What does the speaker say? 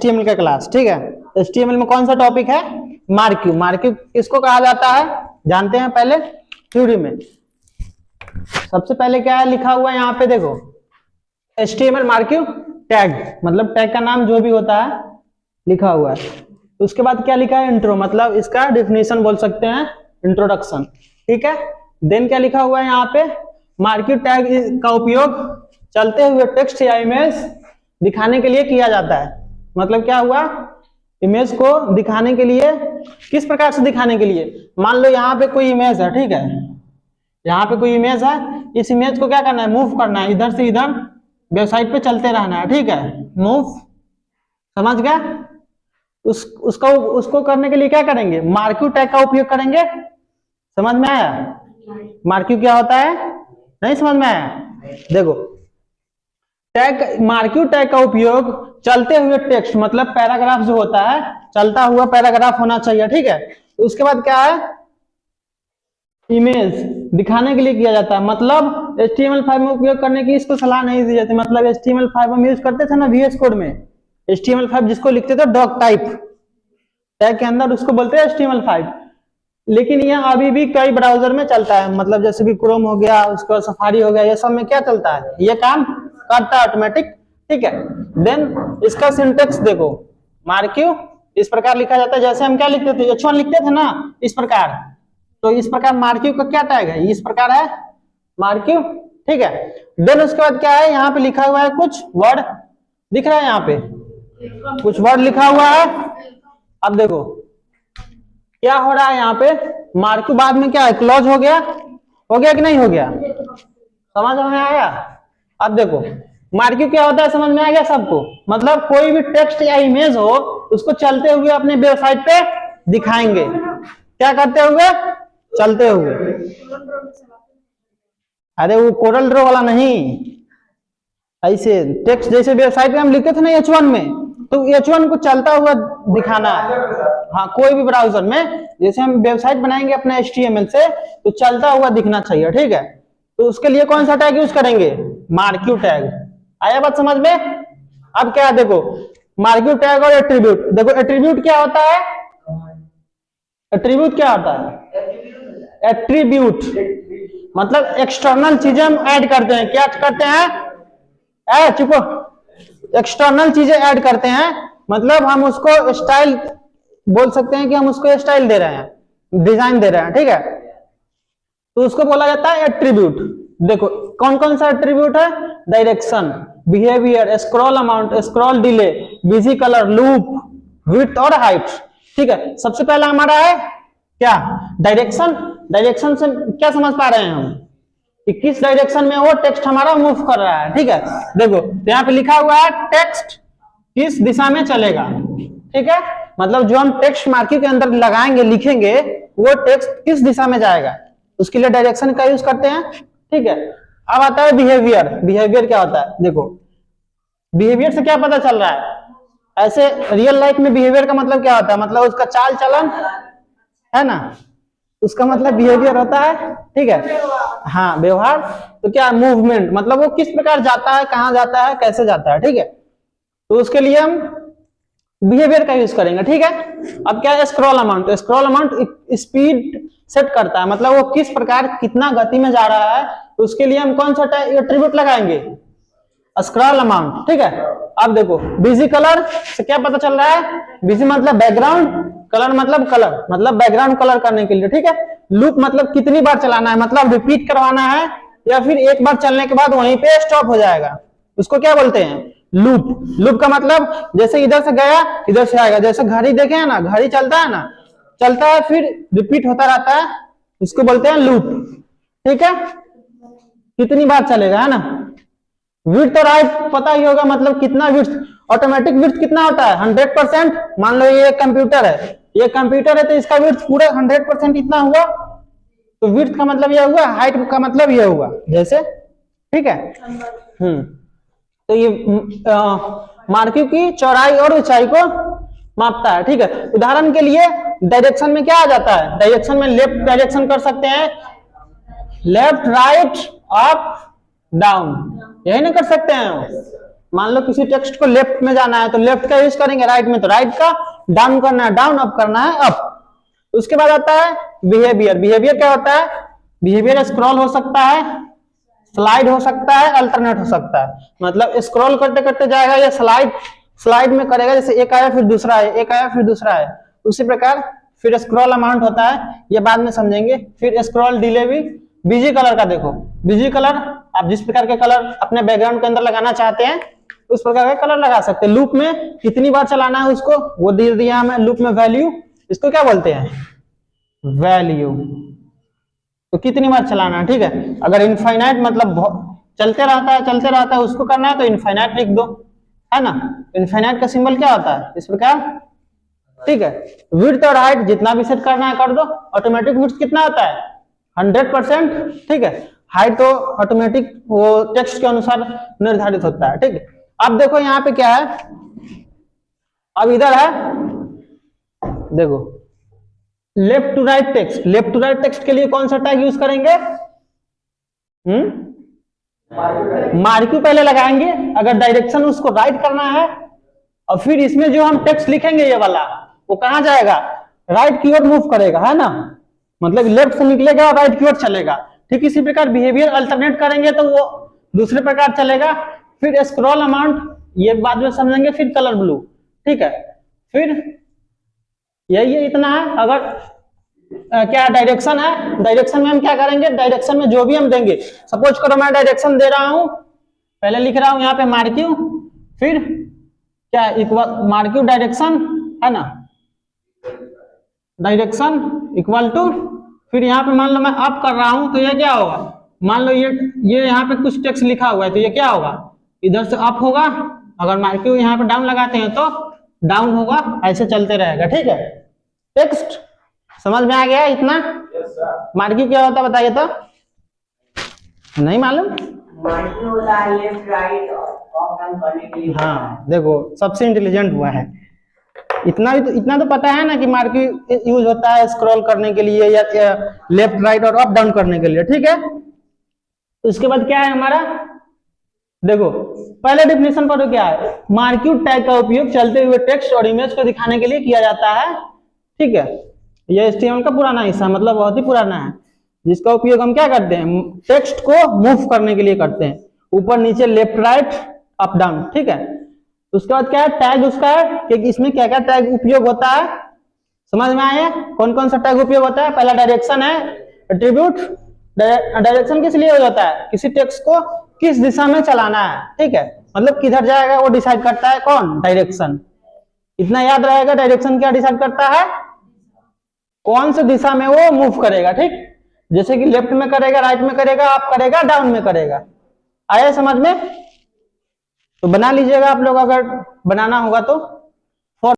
HTML का class, ठीक है। HTML में कौन सा टॉपिक है? मार्क्यू। मार्क्यू किसको कहा जाता है जानते हैं पहले थ्योरी में। सबसे पहले क्या है लिखा हुआ है यहाँ पे देखो, HTML मार्क्यू टैग, मतलब टैग का नाम जो भी होता है लिखा हुआ है। उसके बाद क्या लिखा है? इंट्रो, मतलब इसका डिफिनेशन बोल सकते हैं, इंट्रोडक्शन, ठीक है। देन क्या लिखा हुआ है यहाँ पे? मार्क्यू टैग का उपयोग चलते हुए टेक्स्ट या इमेज दिखाने के लिए किया जाता है। मतलब क्या हुआ? इमेज को दिखाने के लिए, किस प्रकार से दिखाने के लिए? मान लो यहाँ पे कोई इमेज है, ठीक है, यहाँ पे कोई इमेज है, इस इमेज को क्या करना है? मूव करना है, इधर से इधर वेबसाइट पे चलते रहना है, ठीक है, मूव, समझ गया? उसको करने के लिए क्या करेंगे? मार्क्यू टैग का उपयोग करेंगे। समझ में आया? मार्क्यू क्या होता है? नहीं समझ में आया? देखो, टैग, मार्क्यू टैग का उपयोग चलते हुए टेक्स्ट, मतलब पैराग्राफ जो होता है, चलता हुआ पैराग्राफ होना चाहिए, ठीक है। उसके बाद क्या है? इमेज दिखाने के लिए किया जाता है। मतलब HTML5 में उपयोग करने की इसको सलाह नहीं दी जाती। मतलब HTML5 हम यूज करते थे ना VS कोड में, HTML5 जिसको लिखते थे डॉक टाइप टैग के अंदर, उसको बोलते हैं HTML5। लेकिन ये अभी भी कई ब्राउजर में चलता है, मतलब जैसे कि क्रोम हो गया, उसके बाद सफारी हो गया, ये सब में क्या चलता है? ये काम करता है ऑटोमेटिक, ठीक है। देन इसका सिंटेक्स देखो, मार्क्यू इस प्रकार लिखा जाता है जैसे हम क्या लिखते थे? H1 लिखते थे ना, इस प्रकार। तो इस प्रकार मार्क्यू का क्या टैग है? इस प्रकार है मार्क्यू, ठीक है। देन उसके बाद क्या है? यहाँ पे लिखा हुआ है कुछ वर्ड, दिख रहा है यहाँ पे कुछ वर्ड लिखा हुआ है। अब देखो क्या हो रहा है यहाँ पे? मार्क्यू बाद में क्या है? क्लोज हो गया कि नहीं हो गया? समझ में आया? अब देखो मार्क्यू क्या होता है, समझ में आ गया सबको? मतलब कोई भी टेक्स्ट या इमेज हो, उसको चलते हुए अपने वेबसाइट पे दिखाएंगे। क्या करते हुए? चलते हुए। अरे वो कोरल ड्रॉ वाला नहीं, ऐसे टेक्स्ट जैसे वेबसाइट पे हम लिखते थे ना H1 में, तो H1 को चलता हुआ दिखाना है। हाँ, कोई भी ब्राउजर में जैसे हम वेबसाइट बनाएंगे अपने HTML से, तो चलता हुआ दिखना चाहिए, ठीक है। तो उसके लिए कौन सा टैग यूज करेंगे? Marquee tag. आया बात समझ में? अब क्या देखो, मार्क्यू टैग और एट्रीब्यूट। देखो एट्रीब्यूट क्या होता है? एट्रीब्यूट क्या होता है? एट्रीब्यूट मतलब एक्सटर्नल चीजें हम ऐड करते हैं। क्या करते हैं? चुपो, एक्सटर्नल चीजें ऐड करते हैं, मतलब हम उसको स्टाइल बोल सकते हैं कि हम उसको स्टाइल दे रहे हैं, डिजाइन दे रहे हैं, ठीक है। तो उसको बोला जाता है एट्रीब्यूट। देखो कौन कौन सा एट्रीब्यूट है? Direction, behaviour, scroll amount, scroll delay, busy colour, loop, width और हाइट, ठीक है। सबसे पहला हमारा है क्या? डायरेक्शन। डायरेक्शन से क्या समझ पा रहे हैं हम कि किस डायरेक्शन में वो टेक्स्ट हमारा मूव कर रहा है, ठीक है। देखो यहाँ पे लिखा हुआ है टेक्स्ट किस दिशा में चलेगा, ठीक है। मतलब जो हम टेक्स्ट मार्क्यू के अंदर लगाएंगे, लिखेंगे, वो टेक्स्ट किस दिशा में जाएगा, उसके लिए डायरेक्शन का यूज करते हैं, ठीक है। अब आता है बिहेवियर। बिहेवियर क्या होता है? देखो बिहेवियर से क्या पता चल रहा है? ऐसे रियल लाइफ में बिहेवियर का मतलब क्या होता है? मतलब उसका चाल चलन है ना, उसका मतलब बिहेवियर होता है, ठीक है। हाँ, व्यवहार। तो क्या? मूवमेंट, मतलब वो किस प्रकार जाता है, कहाँ जाता है, कैसे जाता है, ठीक है। तो उसके लिए हम बिहेवियर का यूज करेंगे, ठीक है। अब क्या है? Scroll amount. Scroll amount speed set करता है, मतलब वो किस प्रकार कितना गति में जा रहा है, तो उसके लिए हम कौन सा एट्रीब्यूट लगाएंगे? स्क्रॉल अमाउंट, ठीक है। अब देखो बिजी कलर से क्या पता चल रहा है? बिजी मतलब बैकग्राउंड, कलर मतलब कलर, मतलब बैकग्राउंड कलर करने के लिए, ठीक है। लूप मतलब कितनी बार चलाना है, मतलब रिपीट करवाना है, या फिर एक बार चलने के बाद वहीं पे स्टॉप हो जाएगा, उसको क्या बोलते हैं? लूप। लूप का मतलब जैसे इधर से गया इधर से आएगा, जैसे घड़ी देखे है ना, घड़ी चलता है ना, चलता है फिर रिपीट होता रहता है, उसको बोलते हैं लूप, ठीक है। कितनी बार चलेगा, है ना। विड्थ और हाइट पता ही होगा, मतलब कितना विड्थ, ऑटोमेटिक विड्थ कितना होता है? 100%। मान लो ये कंप्यूटर है, ये कंप्यूटर है, तो इसका विड्थ पूरे 100% इतना हुआ, तो विड्थ का मतलब यह हुआ, हाइट का मतलब यह हुआ, जैसे, ठीक है। तो ये मार्क्यू की चौड़ाई और ऊंचाई को मापता है, ठीक है। उदाहरण के लिए डायरेक्शन में क्या आ जाता है? डायरेक्शन में लेफ्ट डायरेक्शन कर सकते हैं, लेफ्ट, राइट, अप, डाउन, यही ना कर सकते हैं। मान लो किसी टेक्स्ट को लेफ्ट में जाना है तो लेफ्ट का यूज करेंगे, राइट में तो राइट का, डाउन करना है डाउन, अप करना है अप। उसके बाद आता है बिहेवियर। बिहेवियर क्या होता है? बिहेवियर स्क्रॉल हो सकता है, स्लाइड हो सकता है, अल्टरनेट हो सकता है। मतलब स्क्रॉल करते करते जाएगा या स्लाइड में करेगा, जैसे एक आया फिर दूसरा है, एक आया फिर दूसरा है, उसी प्रकार फिर स्क्रॉल अमाउंट होता है, ये बाद में समझेंगे। फिर स्क्रॉल डिले भी। बिजी कलर का देखो, बिजी कलर आप जिस प्रकार के कलर अपने बैकग्राउंड के अंदर लगाना चाहते हैं उस प्रकार का कलर लगा सकते हैं। लूप में कितनी बार चलाना है उसको वो दे दिया हमें। लूप में वैल्यू, इसको क्या बोलते हैं? वैल्यू। तो कितनी बार चलाना है, ठीक है। अगर इनफाइनाइट मतलब चलते रहता है उसको करना है तो इनफाइनाइट लिख दो, है ना। इनफाइनाइट का सिंबल क्या होता है? इस प्रकार, ठीक है। विड्थ और हाइट जितना भी सेट करना है कर दो। ऑटोमेटिक विड्थ कितना होता है? 100%, ठीक है। हाइट तो ऑटोमेटिक वो टेक्स्ट के अनुसार निर्धारित होता है, ठीक है। अब देखो यहाँ पे क्या है, अब इधर है देखो left to right text. Left to right text के लिए कौन सा टैग यूज करेंगे? मार्क्यू पहले लगाएंगे अगर डायरेक्शन उसको राइट करना है, और फिर इसमें जो हम टेक्स्ट लिखेंगे ये वाला वो कहां जाएगा? राइट की ओर मूव करेगा, है ना। मतलब लेफ्ट से निकलेगा और राइट की ओर चलेगा। ठीक इसी प्रकार बिहेवियर अल्टरनेट करेंगे तो वो दूसरे प्रकार चलेगा। फिर स्क्रॉल अमाउंट ये बाद में समझेंगे। फिर कलर ब्लू, ठीक है। फिर यही इतना है। अगर क्या डायरेक्शन है, डायरेक्शन में हम क्या करेंगे? डायरेक्शन में जो भी हम देंगे, सपोज करो मैं डायरेक्शन दे रहा हूं, पहले लिख रहा हूं यहाँ पे मार्क्यू, फिर क्या इक्वल मार्क्यू डायरेक्शन, है ना, डायरेक्शन इक्वल टू, फिर यहाँ पे मान लो मैं अप कर रहा हूं तो ये क्या होगा? मान लो ये यहाँ पे कुछ टेक्स्ट लिखा हुआ है तो ये क्या होगा? इधर से अप होगा। अगर मार्क्यू यहाँ पे डाउन लगाते हैं तो डाउन होगा। ऐसे चलते रहेगा, ठीक है। टेक्स्ट समझ में आ गया इतना? मार्क्यू क्या होता है बताइए तो? नहीं मालूम? मार्क्यू होता है लेफ्ट राइट अप डाउन करने के लिए। हाँ देखो सबसे इंटेलिजेंट हुआ है। इतना तो पता है ना कि मार्क्यू यूज होता है स्क्रॉल करने के लिए या लेफ्ट राइट और अप डाउन करने के लिए, ठीक है। उसके बाद क्या है हमारा? देखो पहले डेफिनेशन पढ़ो क्या है। मार्क्यू टैग का उपयोग चलते हुए टेक्स्ट और इमेज को दिखाने के लिए किया जाता है, ठीक है। यह HTML का पुराना हिस्सा, मतलब बहुत ही पुराना है, जिसका उपयोग हम क्या करते हैं? टेक्स्ट को मूव करने के लिए करते हैं, ऊपर नीचे लेफ्ट राइट अप डाउन, ठीक है। उसके बाद क्या है? टैग उसका है कि इसमें क्या क्या टैग उपयोग होता है। समझ में आया कौन कौन सा टैग उपयोग होता है? पहला डायरेक्शन है, एट्रीब्यूट। डायरेक्शन किस लिए होता है? किसी टेक्स्ट को किस दिशा में चलाना है, ठीक है। मतलब किधर जाएगा वो डिसाइड करता है कौन? डायरेक्शन। इतना याद रहेगा, डायरेक्शन क्या डिसाइड करता है? कौन सी दिशा में वो मूव करेगा, ठीक। जैसे कि लेफ्ट में करेगा, राइट में करेगा, अप करेगा, डाउन में करेगा। आया समझ में? तो बना लीजिएगा आप लोग अगर बनाना होगा तो।